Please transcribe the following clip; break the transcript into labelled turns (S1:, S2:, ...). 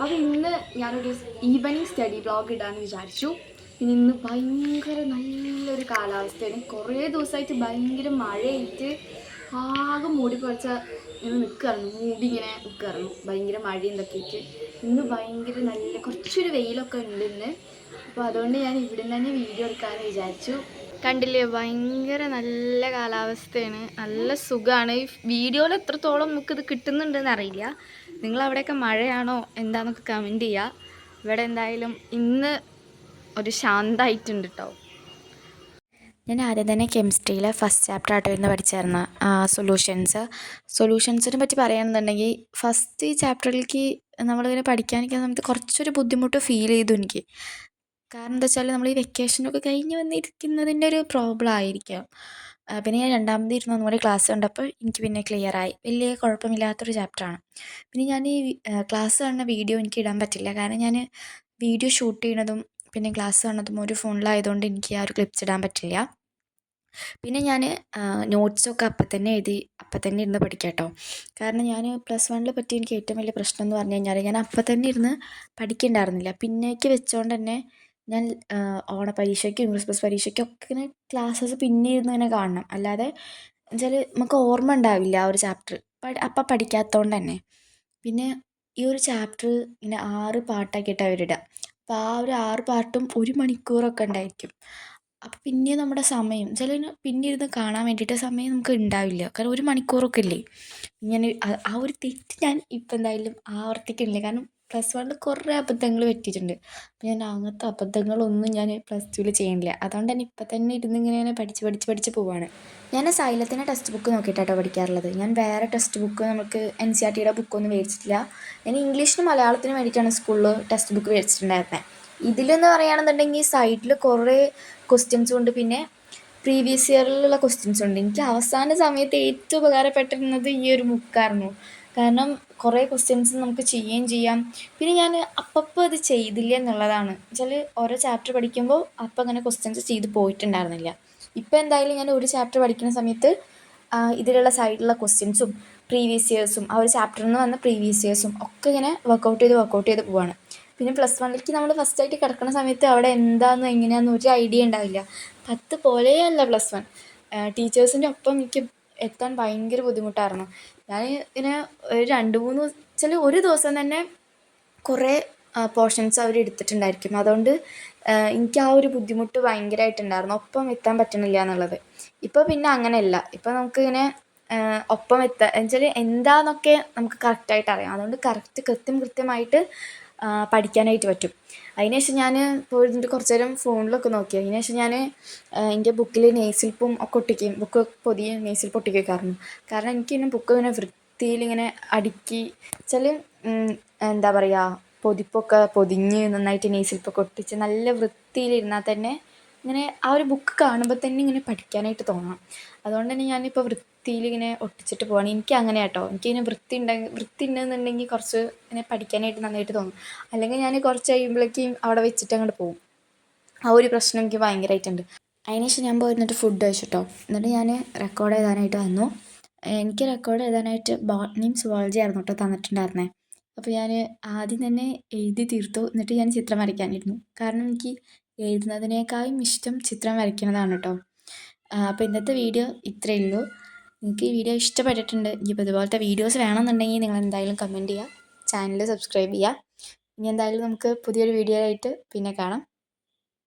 S1: അപ്പോൾ ഇന്ന് ഞാനൊരു ഈവനിങ് സ്റ്റഡി വ്ളോഗ് ഇടാമെന്ന് വിചാരിച്ചു. പിന്നെ ഇന്ന് ഭയങ്കര നല്ലൊരു കാലാവസ്ഥയാണ്. കുറേ ദിവസമായിട്ട് ഭയങ്കര മഴയായിട്ട് ആകെ മൂടി പൊളിച്ച ഇങ്ങനെ നിൽക്കുകയായിരുന്നു, മൂടി ഇങ്ങനെ നിൽക്കുകയായിരുന്നു, ഭയങ്കര മഴയും ഇതൊക്കെ ഇന്ന് ഭയങ്കര നല്ല കുറച്ചൊരു വെയിലൊക്കെ ഉണ്ട് ഇന്ന്. അപ്പോൾ അതുകൊണ്ട് ഞാൻ ഇവിടെ നിന്ന് തന്നെ വീഡിയോ എടുക്കാമെന്ന് വിചാരിച്ചു. കണ്ടില്ലേ, ഭയങ്കര നല്ല കാലാവസ്ഥയാണ്, നല്ല സുഖമാണ്. ഈ വീഡിയോയിൽ എത്രത്തോളം നമുക്കിത് കിട്ടുന്നുണ്ടെന്ന് അറിയില്ല. നിങ്ങളവിടെയൊക്കെ മഴയാണോ എന്താണെന്നൊക്കെ കമൻറ്റ് ചെയ്യുക. ഇവിടെ എന്തായാലും ഇന്ന് ഒരു ശാന്തമായിട്ടുണ്ട് കേട്ടോ.
S2: ഞാൻ ആദ്യം തന്നെ കെമിസ്ട്രിയിലെ ഫസ്റ്റ് ചാപ്റ്റർ ആയിട്ട് വരുന്ന പഠിച്ചായിരുന്നു സൊല്യൂഷൻസിനെ പറ്റി പറയുകയാണെന്നുണ്ടെങ്കിൽ ഫസ്റ്റ് ചാപ്റ്ററിലേക്ക് നമ്മളിങ്ങനെ പഠിക്കാനിരിക്കുന്ന സമയത്ത് കുറച്ചൊരു ബുദ്ധിമുട്ട് ഫീൽ ചെയ്തു എനിക്ക്. കാരണം എന്താ വെച്ചാൽ നമ്മൾ ഈ വെക്കേഷനൊക്കെ കഴിഞ്ഞ് വന്നിരിക്കുന്നതിൻ്റെ ഒരു പ്രോബ്ലം ആയിരിക്കാം. പിന്നെ ഞാൻ രണ്ടാമത് ഇരുന്ന് ഒന്നുകൂടി ക്ലാസ് കണ്ടപ്പോൾ എനിക്ക് പിന്നെ ക്ലിയറായി. വലിയ കുഴപ്പമില്ലാത്തൊരു ചാപ്റ്ററാണ്. പിന്നെ ഞാൻ ഈ ക്ലാസ് കാണുന്ന വീഡിയോ എനിക്ക് ഇടാൻ പറ്റില്ല, കാരണം ഞാൻ വീഡിയോ ഷൂട്ട് ചെയ്യണതും പിന്നെ ക്ലാസ് കാണുന്നതും ഒരു ഫോണിലായതുകൊണ്ട് എനിക്ക് ആ ഒരു ക്ലിപ്സ് ഇടാൻ പറ്റില്ല. പിന്നെ ഞാൻ നോട്ട്സൊക്കെ അപ്പം തന്നെ എഴുതി അപ്പം തന്നെ ഇരുന്ന് പഠിക്കാം കേട്ടോ. കാരണം ഞാൻ +1 പറ്റി എനിക്ക് ഏറ്റവും വലിയ പ്രശ്നം എന്ന് പറഞ്ഞു കഴിഞ്ഞാൽ ഞാൻ അപ്പം തന്നെ ഇരുന്ന് പഠിക്കുന്നുണ്ടായിരുന്നില്ല. പിന്നേക്ക് വെച്ചുകൊണ്ട് തന്നെ ഞാൻ ഓണപരീക്ഷയ്ക്കും ക്രിസ്മസ് പരീക്ഷയ്ക്കും ഒക്കെ ഇങ്ങനെ ക്ലാസ്സസ് പിന്നെ ഇരുന്ന് ഇങ്ങനെ കാണണം. അല്ലാതെ എന്നുവെച്ചാൽ നമുക്ക് ഓർമ്മ ഉണ്ടാവില്ല ആ ഒരു ചാപ്റ്റർ അപ്പം പഠിക്കാത്തതുകൊണ്ട് തന്നെ. പിന്നെ ഈ ഒരു ചാപ്റ്റർ ഇങ്ങനെ 6 പാട്ടാക്കിയിട്ടാണ് അവരിടുക. അപ്പോൾ ആ ഒരു 6 പാട്ടും 1 മണിക്കൂറൊക്കെ ഉണ്ടായിരിക്കും. അപ്പം പിന്നെ നമ്മുടെ സമയം ചിലതിന് പിന്നെ ഇരുന്ന് കാണാൻ വേണ്ടിയിട്ട് സമയം നമുക്ക് ഉണ്ടാവില്ല, കാരണം 1 മണിക്കൂറൊക്കെ ഇല്ലേ. ഞാൻ ആ ഒരു തെറ്റ് ഞാൻ ഇപ്പം എന്തായാലും ആവർത്തിക്കുന്നില്ല, കാരണം +1 കുറേ അബദ്ധങ്ങൾ പറ്റിയിട്ടുണ്ട്. അപ്പം ഞാൻ അങ്ങനത്തെ അബദ്ധങ്ങളൊന്നും ഞാൻ +2 ചെയ്യുന്നില്ല. അതുകൊണ്ട് തന്നെ ഇപ്പം തന്നെ ഇരുന്ന് ഇങ്ങനെ പഠിച്ച് പോവുകയാണ്. ഞാൻ സൈലത്തിൻ്റെ ടെക്സ്റ്റ് ബുക്ക് നോക്കിയിട്ടാണ് പഠിക്കാറുള്ളത്. ഞാൻ വേറെ ടെക്സ്റ്റ് ബുക്ക് നമുക്ക് NCERTയുടെ ബുക്കൊന്നും മേടിച്ചിട്ടില്ല. ഞാൻ ഇംഗ്ലീഷിനും മലയാളത്തിനും വേണ്ടിയിട്ടാണ് സ്കൂളിൽ ടെക്സ്റ്റ് ബുക്ക് മേടിച്ചിട്ടുണ്ടായിരുന്നത്. ഇതിലെന്ന് പറയുകയാണെന്നുണ്ടെങ്കിൽ സൈഡിൽ കുറേ ക്വസ്റ്റ്യൻസും ഉണ്ട്, പിന്നെ പ്രീവിയസ് ഇയറിലുള്ള ക്വസ്റ്റ്യൻസും ഉണ്ട്. എനിക്ക് അവസാന സമയത്ത് ഏറ്റവും ഉപകാരപ്പെട്ടിരുന്നത് ഈ ഒരു ബുക്കായിരുന്നു. കാരണം കുറേ ക്വസ്റ്റ്യൻസ് നമുക്ക് ചെയ്യുകയും ചെയ്യാം. പിന്നെ ഞാൻ അപ്പോൾ അത് ചെയ്തില്ല എന്നുള്ളതാണ് വെച്ചാൽ ഓരോ ചാപ്റ്റർ പഠിക്കുമ്പോൾ അപ്പം അങ്ങനെ ക്വസ്റ്റ്യൻസ് ചെയ്ത് പോയിട്ടുണ്ടായിരുന്നില്ല. ഇപ്പോൾ എന്തായാലും ഞാൻ ഒരു ചാപ്റ്റർ പഠിക്കുന്ന സമയത്ത് ഇതിലുള്ള സൈഡിലുള്ള ക്വസ്റ്റ്യൻസും പ്രീവിയസ് ഇയേഴ്സും ആ ഒരു ചാപ്റ്ററിൽ നിന്ന് വന്ന പ്രീവിയസ് ഇയേഴ്സും ഒക്കെ ഇങ്ങനെ വർക്കൗട്ട് ചെയ്ത് പോവാണ്. പിന്നെ +1ലേക്ക് നമ്മൾ ഫസ്റ്റായിട്ട് കിടക്കുന്ന സമയത്ത് അവിടെ എന്താണെന്നും എങ്ങനെയാണെന്നും ഒരു ഐഡിയ ഉണ്ടാവില്ല. 10 പോലെയല്ല +1. ടീച്ചേഴ്സിൻ്റെ ഒപ്പം എനിക്ക് എത്താൻ ഭയങ്കര ബുദ്ധിമുട്ടായിരുന്നു. ഞാൻ ഇങ്ങനെ ഒരു 2-3 വെച്ചാൽ ഒരു ദിവസം തന്നെ കുറേ പോർഷൻസ് അവർ എടുത്തിട്ടുണ്ടായിരിക്കും. അതുകൊണ്ട് എനിക്ക് ആ ഒരു ബുദ്ധിമുട്ട് ഭയങ്കരമായിട്ടുണ്ടായിരുന്നു, ഒപ്പം എത്താൻ പറ്റണില്ല എന്നുള്ളത്. ഇപ്പോൾ പിന്നെ അങ്ങനെയല്ല. ഇപ്പോൾ നമുക്കിങ്ങനെ ഒപ്പം എത്താൻ എന്നുവെച്ചാൽ എന്താണെന്നൊക്കെ നമുക്ക് കറക്റ്റായിട്ട് അറിയാം. അതുകൊണ്ട് കൃത്യമായിട്ട് പഠിക്കാനായിട്ട് പറ്റും. അതിനുശേഷം ഞാൻ പോയിരുന്നിട്ട് കുറച്ച് നേരം ഫോണിലൊക്കെ നോക്കി. അതിനുശേഷം ഞാൻ എൻ്റെ ബുക്കിൽ നെയ്സിൽപ്പും ഒക്കെ ഒട്ടിക്കും, ബുക്ക് പൊതിയെ നെയ്സിൽപ്പ് ഒട്ടിക്കി വെക്കാറുണ്ട്. കാരണം എനിക്കിങ്ങനെ ബുക്ക് ഇങ്ങനെ വൃത്തിയിലിങ്ങനെ അടുക്കി വെച്ചാൽ എന്താ പറയുക, പൊതിപ്പൊക്കെ പൊതിഞ്ഞ് നന്നായിട്ട് നെയ്സിൽപ്പൊക്കെ ഒട്ടിച്ച് നല്ല വൃത്തിയിലിരുന്നാൽ തന്നെ ഇങ്ങനെ ആ ഒരു ബുക്ക് കാണുമ്പോൾ തന്നെ ഇങ്ങനെ പഠിക്കാനായിട്ട് തോന്നണം. അതുകൊണ്ട് തന്നെ ഞാനിപ്പോൾ വൃത്തിയിലിങ്ങനെ ഒട്ടിച്ചിട്ട് പോവാണ്. എനിക്ക് അങ്ങനെ കേട്ടോ, എനിക്കിങ്ങനെ വൃത്തി ഉണ്ടെന്നുണ്ടെങ്കിൽ കുറച്ച് ഇങ്ങനെ പഠിക്കാനായിട്ട് നന്നായിട്ട് തോന്നും. അല്ലെങ്കിൽ ഞാൻ കുറച്ച് കഴിയുമ്പോഴേക്കും അവിടെ വെച്ചിട്ട് അങ്ങോട്ട് പോകും. ആ ഒരു പ്രശ്നം എനിക്ക് ഭയങ്കരമായിട്ടുണ്ട്. അതിനുശേഷം ഞാൻ പോയിരുന്നിട്ട് ഫുഡ് കഴിച്ചിട്ടോ. എന്നിട്ട് ഞാൻ റെക്കോർഡ് എഴുതാനായിട്ട് വന്നു. എനിക്ക് റെക്കോർഡ് എഴുതാനായിട്ട് ബോട്ടണിയും സുവോളജി ആയിരുന്നു കേട്ടോ തന്നിട്ടുണ്ടായിരുന്നത്. അപ്പോൾ ഞാൻ ആദ്യം തന്നെ എഴുതി തീർത്തു. എന്നിട്ട് ഞാൻ ചിത്രം വരയ്ക്കാനിരുന്നു. കാരണം എനിക്ക് എഴുതുന്നതിനേക്കാളും ഇഷ്ടം ചിത്രം വരയ്ക്കുന്നതാണ് കേട്ടോ. അപ്പോൾ ഇന്നത്തെ വീഡിയോ ഇത്രയേ ഉള്ളൂ. നിങ്ങൾക്ക് ഈ വീഡിയോ ഇഷ്ടപ്പെട്ടിട്ടുണ്ട്, ഇനിയിപ്പോൾ ഇതുപോലത്തെ വീഡിയോസ് വേണമെന്നുണ്ടെങ്കിൽ നിങ്ങൾ എന്തായാലും കമൻറ്റ് ചെയ്യുക, ചാനൽ സബ്സ്ക്രൈബ് ചെയ്യുക. ഇനി എന്തായാലും നമുക്ക് പുതിയൊരു വീഡിയോ ആയിട്ട് പിന്നെ കാണാം.